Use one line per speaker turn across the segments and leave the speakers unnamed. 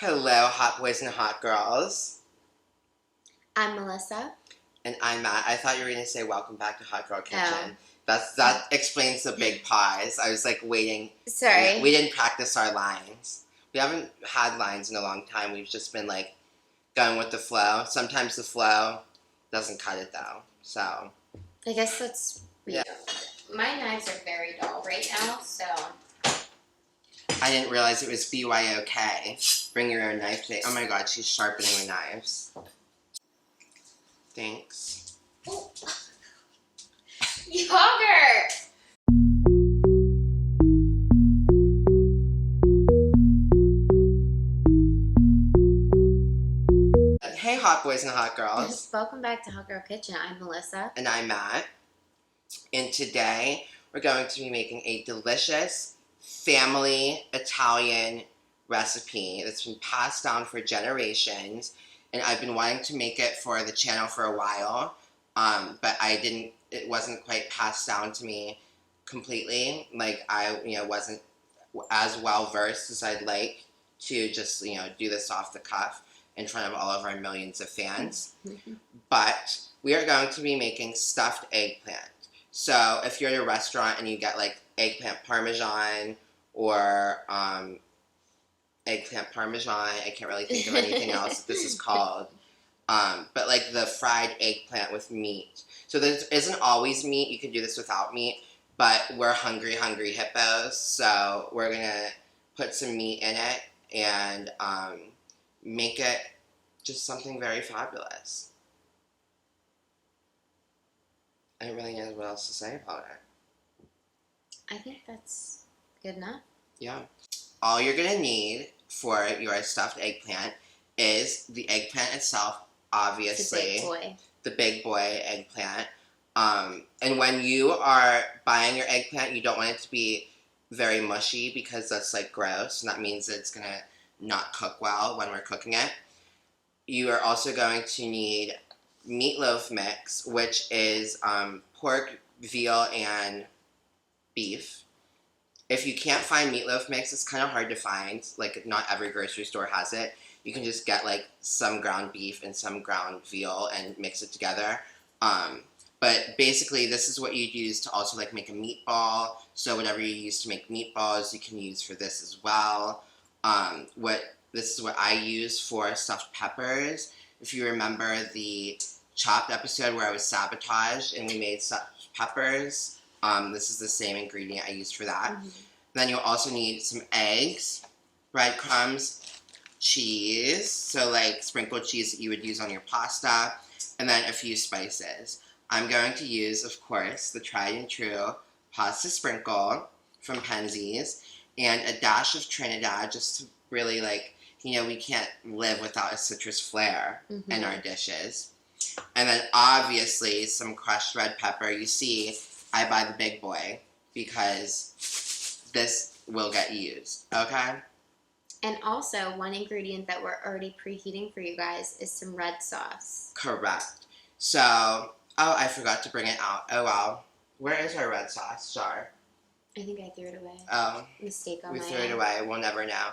Hello, hot boys and hot girls.
I'm Melissa.
And I'm Matt. I thought you were going to say welcome back to Hot Girl Kitchen.
Oh.
That explains the big pause. I was like waiting.
Sorry.
We didn't practice our lines. We haven't had lines in a long time. We've just been like going with the flow. Sometimes the flow doesn't cut it though. So
I guess that's weird.
Yeah.
My knives are very dull right now, so.
I didn't realize it was BYOK. Bring your own knife today. Oh my god, she's sharpening the knives. Thanks.
Oh. Yogurt!
Hey, hot boys and hot girls.
Welcome back to Hot Girl Kitchen. I'm Melissa.
And I'm Matt. And today we're going to be making a delicious family Italian recipe that's been passed down for generations. And I've been wanting to make it for the channel for a while, but it wasn't quite passed down to me completely. Like I wasn't as well versed as I'd like to just, do this off the cuff in front of all of our millions of fans. But we are going to be making stuffed eggplant. So if you're at a restaurant and you get like eggplant parmesan or eggplant parmesan, I can't really think of anything else that this is called. But like the fried eggplant with meat. So there isn't always meat. You can do this without meat. But we're hungry hippos. So we're going to put some meat in it and make it just something very fabulous. I don't really know what else to say about it.
I think that's good enough.
Yeah. All you're going to need for your stuffed eggplant is the eggplant itself, obviously. The big boy eggplant. And when you are buying your eggplant, you don't want it to be very mushy because that's like gross. And that means that it's going to not cook well when we're cooking it. You are also going to need meatloaf mix, which is pork, veal, and beef. If you can't find meatloaf mix, it's kind of hard to find. Like, not every grocery store has it. You can just get, like, some ground beef and some ground veal and mix it together. But basically, this is what you'd use to also, like, make a meatball. So whatever you use to make meatballs, you can use for this as well. This is what I use for stuffed peppers. If you remember the Chopped episode where I was sabotaged and we made stuffed peppers, this is the same ingredient I used for that. Mm-hmm. Then you'll also need some eggs, breadcrumbs, cheese, so like sprinkled cheese that you would use on your pasta, and then a few spices. I'm going to use, of course, the tried and true pasta sprinkle from Penzies, and a dash of Trinidad just to really we can't live without a citrus flair in our dishes. And then obviously some crushed red pepper. You see, I buy the big boy because this will get used, okay?
And also, one ingredient that we're already preheating for you guys is some red sauce.
Correct. So, I forgot to bring it out. Oh, wow. Where is our red sauce jar?
I think I threw it away.
Oh.
Mistake on my end.
We threw it away. We'll never know.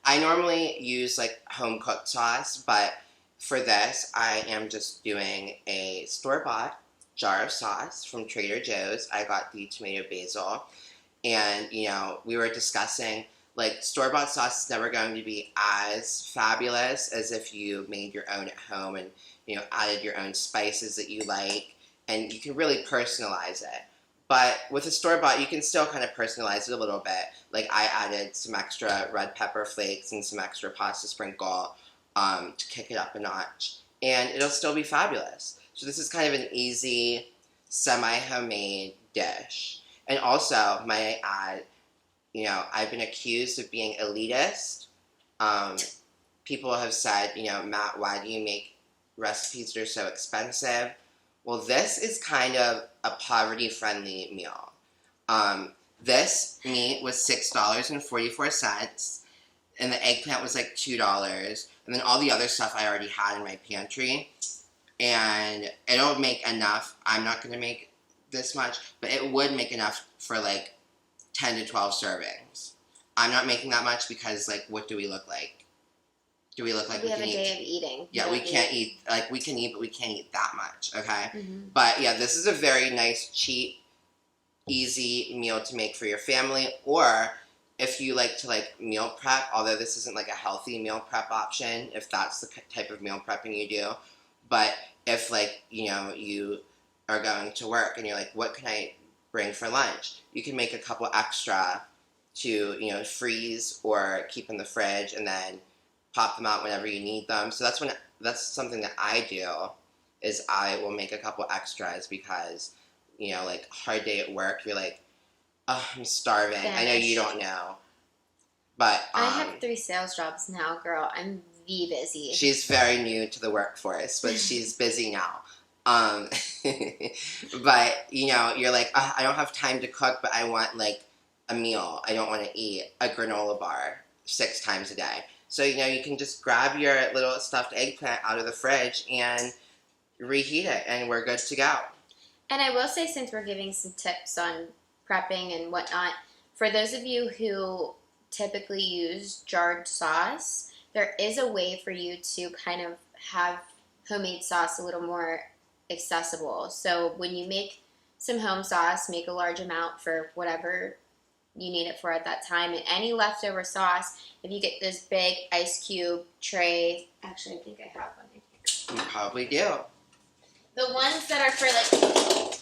I normally use, like, home-cooked sauce, but for this, I am just doing a store-bought jar of sauce from Trader Joe's. I got the tomato basil. And, we were discussing, like, store-bought sauce is never going to be as fabulous as if you made your own at home and, added your own spices that you like. And you can really personalize it. But with a store-bought, you can still kind of personalize it a little bit. Like, I added some extra red pepper flakes and some extra pasta sprinkle to kick it up a notch. And it'll still be fabulous. So this is kind of an easy, semi-homemade dish. And also, might I add, I've been accused of being elitist. People have said, Matt, why do you make recipes that are so expensive? Well, this is kind of a poverty-friendly meal. This meat was $6.44, and the eggplant was like $2, and then all the other stuff I already had in my pantry, and it'll make enough. I'm not going to make this much, but it would make enough for like 10 to 12 servings. I'm not making that much because, like, what do we look like? Do we look like
we have a day of eating?
Yeah, we can't eat. Like, we can eat, but we can't eat that much, okay?
Mm-hmm.
But, yeah, this is a very nice, cheap, easy meal to make for your family. Or if you like to, like, meal prep, although this isn't, like, a healthy meal prep option, if that's the type of meal prepping you do. But if, like, you know, you are going to work and you're like, what can I bring for lunch? You can make a couple extra to, you know, freeze or keep in the fridge and then pop them out whenever you need them. So that's something that I do, is I will make a couple extras because, you know, like, hard day at work, you're like, oh, I'm starving. I know you don't know, but
I have 3 sales jobs now, girl. I'm busy.
She's very new to the workforce, but she's busy now. But, you know, you're like, I don't have time to cook, but I want, like, a meal. I don't want to eat a granola bar 6 times a day. So, you know, you can just grab your little stuffed eggplant out of the fridge and reheat it, and we're good to go.
And I will say, since we're giving some tips on prepping and whatnot, for those of you who typically use jarred sauce, there is a way for you to kind of have homemade sauce a little more accessible. So when you make some home sauce, make a large amount for whatever you need it for at that time, and any leftover sauce, if you get this big ice cube tray, actually I think I have one in here.
You probably do.
The ones that are for, like,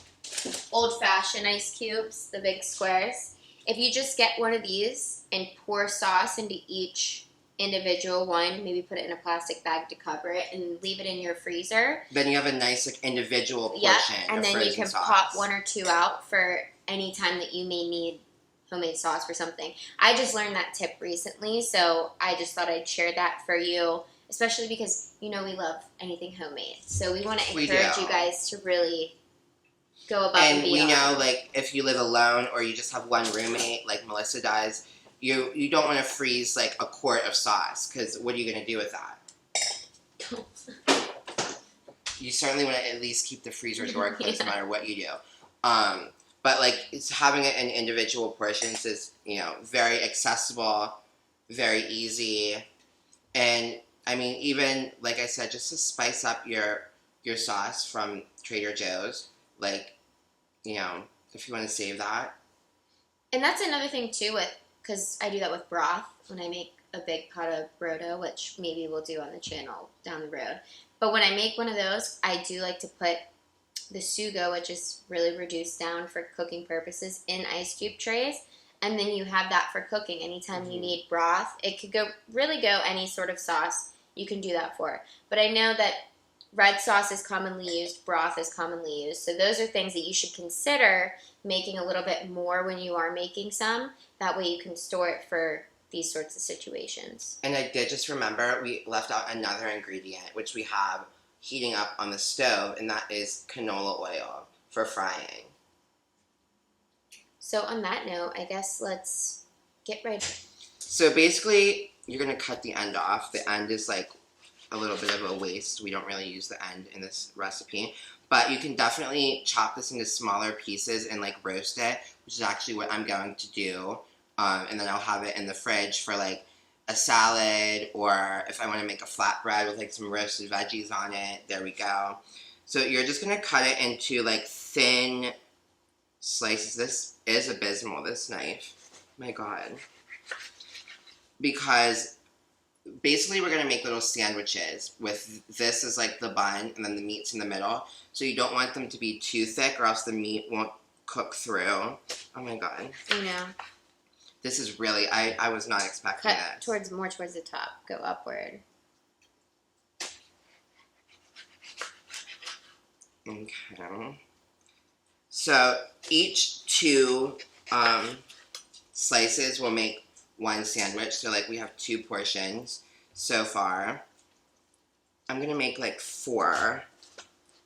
old-fashioned ice cubes, the big squares, if you just get one of these and pour sauce into each individual one, maybe put it in a plastic bag to cover it and leave it in your freezer.
Then you have a nice, like, individual portion
and
of
then you can
sauce.
pop 1 or 2 out for any time that you may need homemade sauce for something. I just learned that tip recently, so I just thought I'd share that for you, especially because, you know, we love anything homemade. So we want to encourage you guys to really go above and beyond.
And we know, like, if you live alone or you just have one roommate, like Melissa does, you don't want to freeze, like, a quart of sauce, because what are you going to do with that? You certainly want to at least keep the freezer door closed no matter what you do. But, like, it's having it in individual portions is, you know, very accessible, very easy. And, I mean, even, like I said, just to spice up your sauce from Trader Joe's, like, you know, if you want to save that.
And that's another thing, too, because I do that with broth when I make a big pot of brodo, which maybe we'll do on the channel down the road. But when I make one of those, I do like to put the sugo, which is really reduced down for cooking purposes, in ice cube trays, and then you have that for cooking. Anytime you need broth, it could really go any sort of sauce you can do that for. But I know that red sauce is commonly used, broth is commonly used, so those are things that you should consider making a little bit more when you are making some. That way you can store it for these sorts of situations.
And I did just remember we left out another ingredient, which we have heating up on the stove, and that is canola oil for frying.
So on that note, I guess let's get ready.
So basically, you're going to cut the end off. The end is like a little bit of a waste. We don't really use the end in this recipe. But you can definitely chop this into smaller pieces and, like, roast it, which is actually what I'm going to do. And then I'll have it in the fridge for, like, a salad, or if I want to make a flatbread with, like, some roasted veggies on it. There we go. So you're just going to cut it into, like, thin slices. This is abysmal, this knife. My God. Because basically we're going to make little sandwiches with this as, like, the bun, and then the meat's in the middle. So you don't want them to be too thick, or else the meat won't cook through. Oh my God.
I know.
This is really, I was not expecting
that. Cut more towards the top. Go upward.
Okay. So each 2 slices will make 1 sandwich. So, like, we have 2 portions so far. I'm going to make, like, 4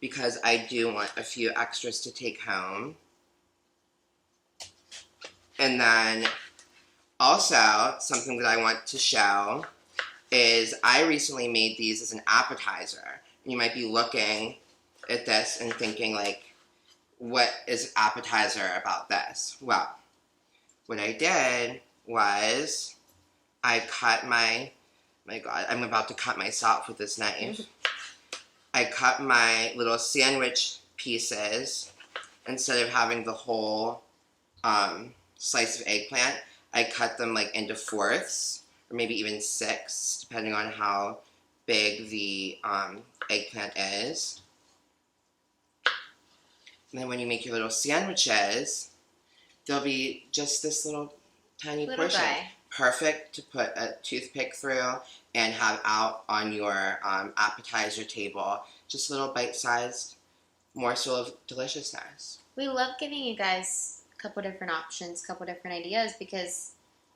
because I do want a few extras to take home. And then also, something that I want to show is I recently made these as an appetizer. You might be looking at this and thinking, like, what is appetizer about this? Well, what I did was I cut my God, I'm about to cut myself with this knife. I cut my little sandwich pieces instead of having the whole slice of eggplant. I cut them like into fourths or maybe even 6, depending on how big the eggplant is. And then when you make your little sandwiches, there'll be just this little tiny portion.
Guy.
Perfect to put a toothpick through and have out on your appetizer table. Just a little bite-sized morsel of deliciousness.
We love giving you guys a couple different options, a couple different ideas, because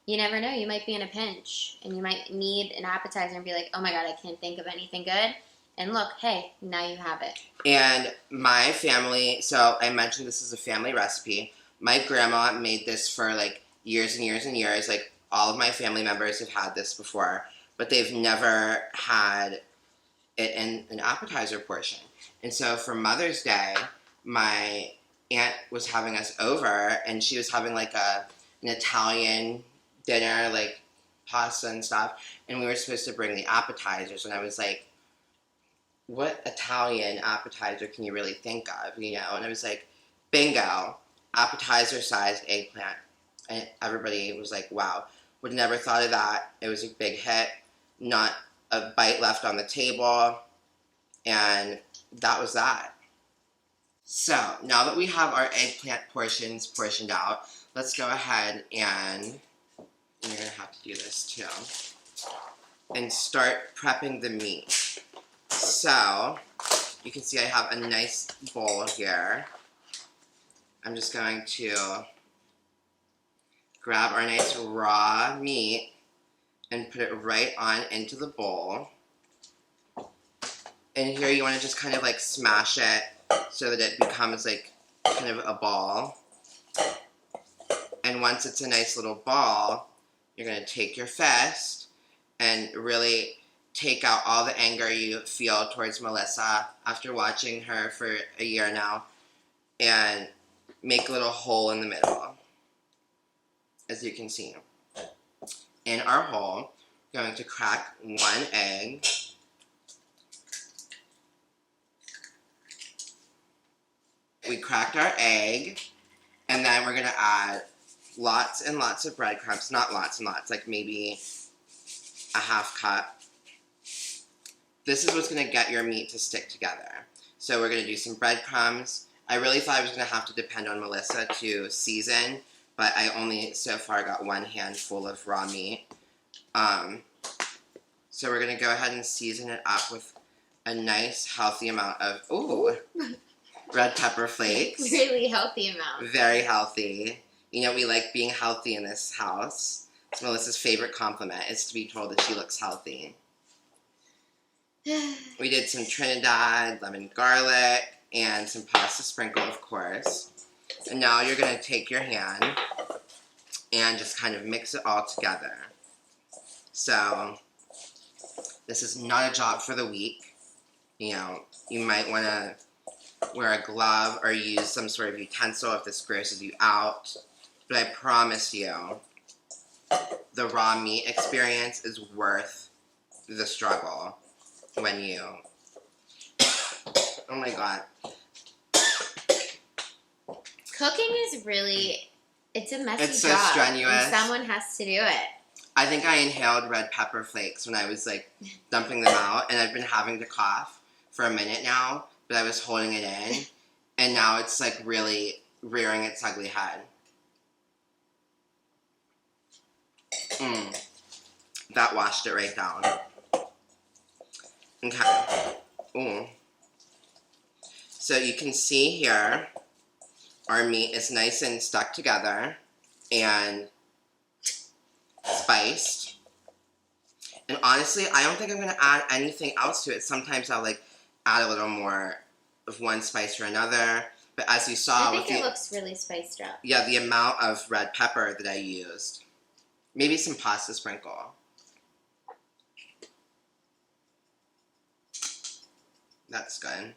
you never know. You might be in a pinch, and you might need an appetizer and be like, oh my God, I can't think of anything good. And look, hey, now you have it.
And my family, so I mentioned this is a family recipe. My grandma made this for like years and years and years. Like all of my family members have had this before, but they've never had it in an appetizer portion. And so for Mother's Day, my aunt was having us over, and she was having like an Italian dinner, like pasta and stuff, and we were supposed to bring the appetizers, and I was like, what Italian appetizer can you really think of, you know? And I was like, bingo, appetizer-sized eggplant. And everybody was like, wow, would have never thought of that. It was a big hit, not a bite left on the table, and that was that. So, now that we have our eggplant portions portioned out, let's go ahead and you're going to have to do this too, and start prepping the meat. So, you can see I have a nice bowl here. I'm just going to grab our nice raw meat and put it right on into the bowl. And here you want to just kind of like smash it so that it becomes like kind of a ball. And once it's a nice little ball, you're going to take your fist and really take out all the anger you feel towards Melissa after watching her for a year now, and make a little hole in the middle, as you can see. In our hole, we're going to crack 1 egg. We cracked our egg, and then we're going to add lots and lots of breadcrumbs. Not lots and lots, like maybe a half cup. This is what's going to get your meat to stick together. So we're going to do some breadcrumbs. I really thought I was going to have to depend on Melissa to season, but I only so far got 1 handful of raw meat. So we're going to go ahead and season it up with a nice healthy amount of, red pepper flakes.
Really healthy amount.
Very healthy. You know, we like being healthy in this house. It's Melissa's favorite compliment, is to be told that she looks healthy. We did some Trinidad, lemon garlic, and some pasta sprinkle, of course. And now you're going to take your hand and just kind of mix it all together. So, this is not a job for the weak. You know, you might want to wear a glove or use some sort of utensil if this grosses you out. But I promise you, the raw meat experience is worth the struggle when you... Oh my God.
Cooking is really... It's a messy job.
It's so strenuous.
And someone has to do it.
I think I inhaled red pepper flakes when I was, like, dumping them out. And I've been having to cough for a minute now. But I was holding it in, and now it's like really rearing its ugly head. That washed it right down. Okay. Ooh. So you can see here, our meat is nice and stuck together and spiced. And honestly, I don't think I'm going to add anything else to it. Sometimes I'll like add a little more of one spice or another. But as you saw...
I think it looks really spiced up.
Yeah, the amount of red pepper that I used. Maybe some pasta sprinkle. That's good.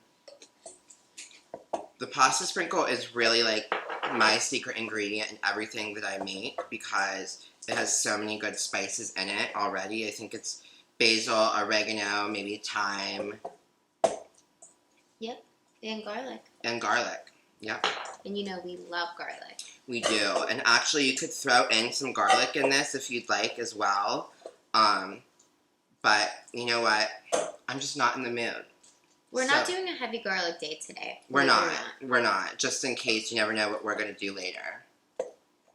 The pasta sprinkle is really like my secret ingredient in everything that I make because it has so many good spices in it already. I think it's basil, oregano, maybe thyme.
Yep, and garlic.
And garlic, yep.
And you know we love garlic.
We do, and actually you could throw in some garlic in this if you'd like as well. But you know what? I'm just not in the mood.
We're not doing a heavy garlic day today.
We're not. Just in case, you never know what we're going to do later.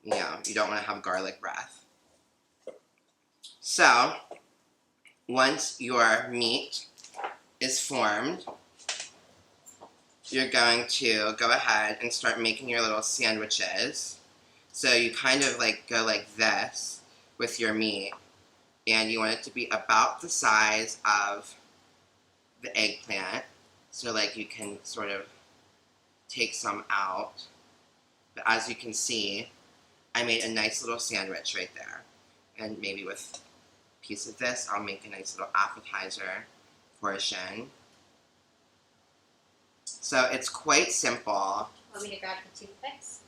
You know, you don't want to have garlic breath. So, once your meat is formed, you're going to go ahead and start making your little sandwiches. So you kind of like go like this with your meat, and you want it to be about the size of the eggplant. So like you can sort of take some out. But as you can see, I made a nice little sandwich right there. And maybe with a piece of this, I'll make a nice little appetizer portion. So it's quite simple.
Want me to grab the toothpicks?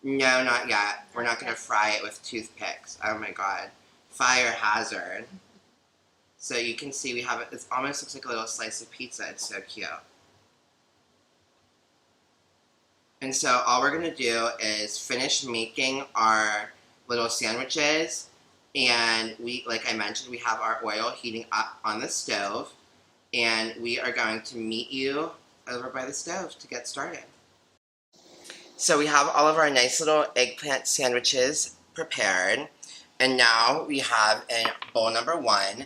No, not yet. We're not going to fry it with toothpicks. Oh my god. Fire hazard. So you can see we have it. It almost looks like a little slice of pizza. It's so cute. And so all we're going to do is finish making our little sandwiches. And we, like I mentioned, we have our oil heating up on the stove. And we are going to meet you over by the stove to get started. So we have all of our nice little eggplant sandwiches prepared. And now we have in bowl number 1,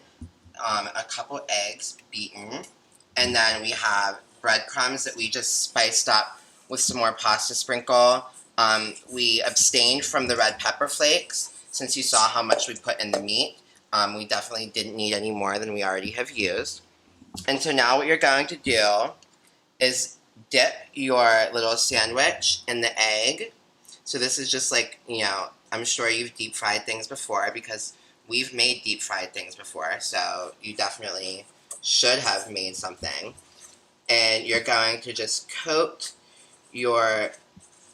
a couple eggs beaten. And then we have breadcrumbs that we just spiced up with some more pasta sprinkle. We abstained from the red pepper flakes since you saw how much we put in the meat. We definitely didn't need any more than we already have used. And so now what you're going to do is dip your little sandwich in the egg. So this is just like, you know, I'm sure you've deep fried things before because we've made deep fried things before. So you definitely should have made something. And you're going to just coat your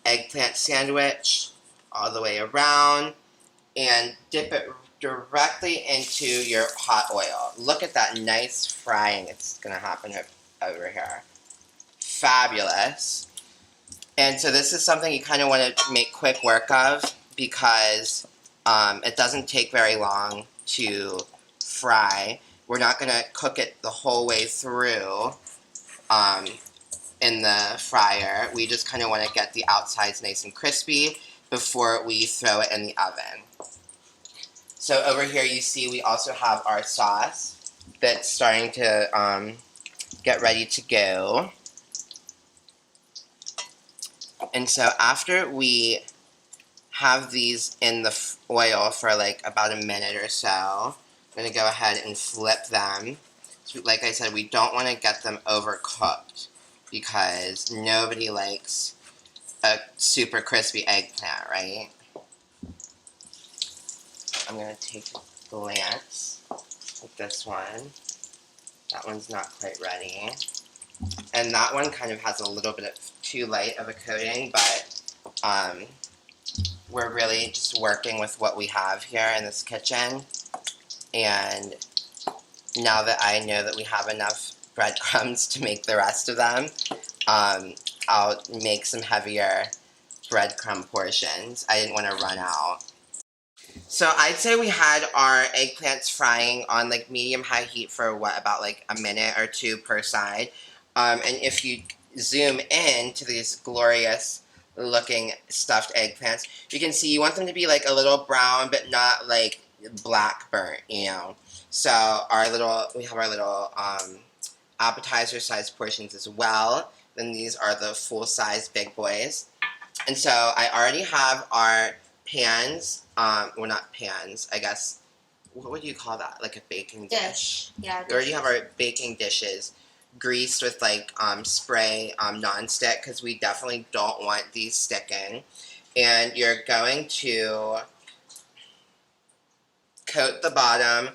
eggplant sandwich all the way around and dip it directly into your hot oil. Look at that nice frying it's going to happen over here. Fabulous. And so this is something you kind of want to make quick work of because it doesn't take very long to fry. We're not going to cook it the whole way through in the fryer. We just kind of want to get the outsides nice and crispy before we throw it in the oven. So over here you see we also have our sauce that's starting to get ready to go. And so after we have these in the oil for like about a minute or so, I'm going to go ahead and flip them. So like I said, we don't want to get them overcooked because nobody likes a super crispy eggplant, right? I'm going to take a glance at this one. That one's not quite ready. And that one kind of has a little bit of too light of a coating, but we're really just working with what we have here in this kitchen. And now that I know that we have enough breadcrumbs to make the rest of them, I'll make some heavier breadcrumb portions. I didn't want to run out. So I'd say we had our eggplants frying on like medium-high heat for what, about like a minute or two per side. And if you zoom in to these glorious looking stuffed eggplants, you can see you want them to be like a little brown but not like black burnt, you know. So we have our little appetizer sized portions as well. Then these are the full size big boys. And so I already have our pans, well not pans, I guess, what would you call that? Like a baking dish?
Yeah.
We already have our baking dishes greased with like spray non-stick because we definitely don't want these sticking. And you're going to coat the bottom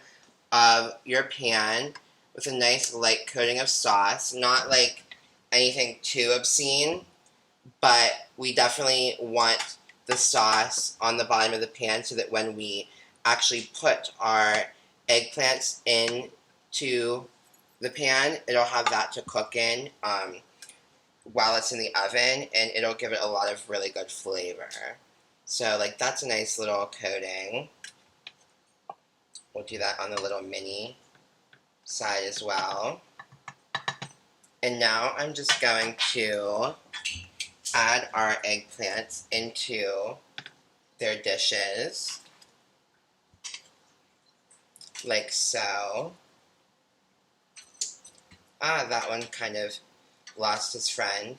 of your pan with a nice light coating of sauce, not like anything too obscene, but we definitely want the sauce on the bottom of the pan so that when we actually put our eggplants into the pan, it'll have that to cook in while it's in the oven, and it'll give it a lot of really good flavor. So, like, that's a nice little coating. We'll do that on the little mini side as well. And now I'm just going to add our eggplants into their dishes, like so. That one kind of lost his friend.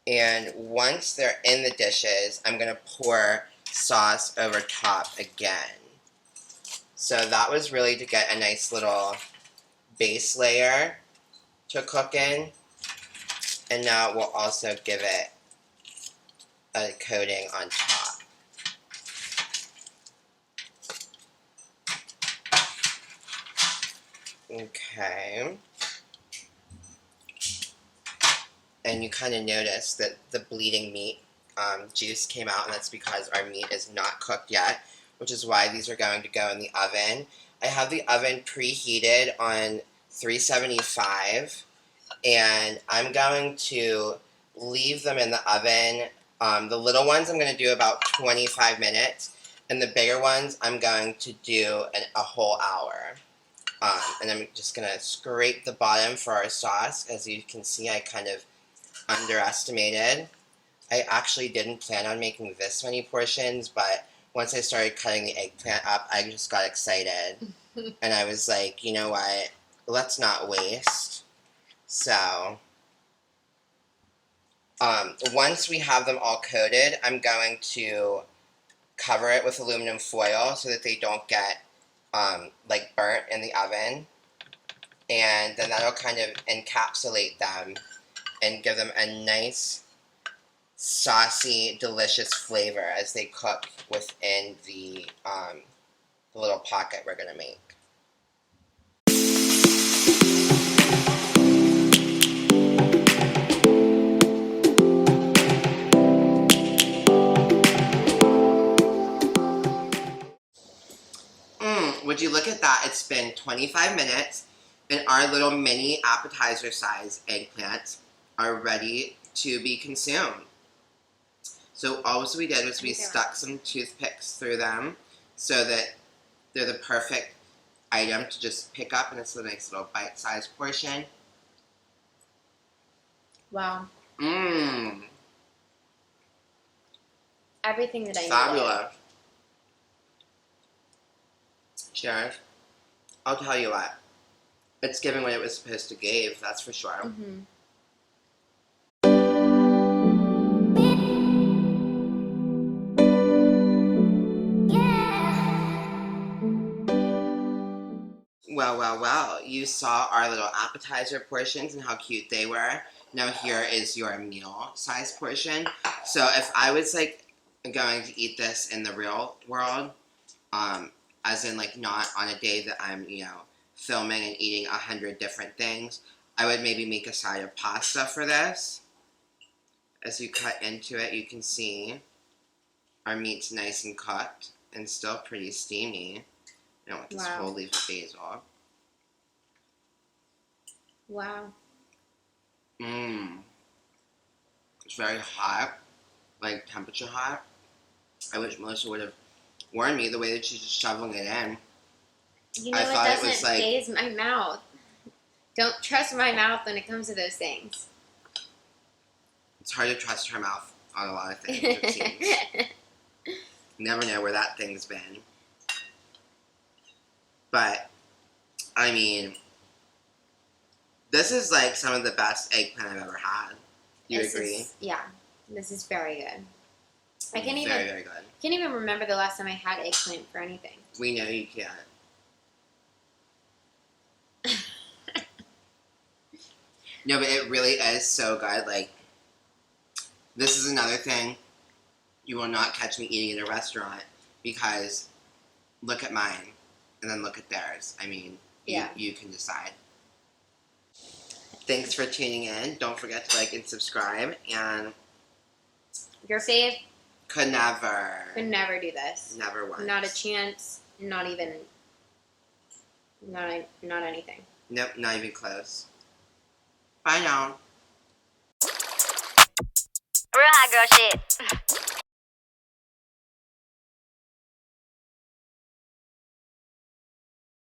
And once they're in the dishes, I'm going to pour sauce over top again. So that was really to get a nice little base layer to cook in. And now we'll also give it a coating on top. Okay. And you kind of notice that the bleeding meat juice came out, and that's because our meat is not cooked yet, which is why these are going to go in the oven. I have the oven preheated on 375, and I'm going to leave them in the oven. The little ones I'm going to do about 25 minutes, and the bigger ones I'm going to do a whole hour. And I'm just going to scrape the bottom for our sauce. As you can see, I kind of underestimated. I actually didn't plan on making this many portions, but once I started cutting the eggplant up, I just got excited. And I was like, you know what, let's not waste. So, once we have them all coated, I'm going to cover it with aluminum foil so that they don't get like burnt in the oven, and then that'll kind of encapsulate them and give them a nice, saucy, delicious flavor as they cook within the little pocket we're gonna make. Would you look at that? It's been 25 minutes, and our little mini appetizer size eggplants are ready to be consumed. So all we did was we stuck some toothpicks through them so that they're the perfect item to just pick up, and it's a nice little bite-sized portion.
Wow.
Mmm.
Everything that I need.
Fabulous. Cheers. I'll tell you what. It's giving what it was supposed to give, that's for sure.
Mm-hmm.
Well, you saw our little appetizer portions and how cute they were. Now here is your meal size portion. So if I was like going to eat this in the real world, as in like not on a day that I'm, filming and eating 100 different things, I would maybe make a side of pasta for this. As you cut into it, you can see our meat's nice and cooked and still pretty steamy. With this whole leaf of basil.
Wow.
It's very hot, like temperature hot. I wish Melissa would have warned me the way that she's just shoveling it in.
You know, it doesn't phase my mouth. Don't trust my mouth when it comes to those things.
It's hard to trust her mouth on a lot of things, it seems. You never know where that thing's been. But, I mean, this is like some of the best eggplant I've ever had. Do you agree?
Yeah, this is very good. I can't
very good.
Can't even remember the last time I had eggplant for anything.
We know you can't. No, but it really is so good. Like, this is another thing you will not catch me eating in a restaurant, because look at mine and then look at theirs. I mean, you can decide. Thanks for tuning in. Don't forget to like and subscribe. And
your fave
could never
do this.
Never once.
Not a chance. Not even. Not anything.
Nope, not even close. Bye now.
Real hot girl shit.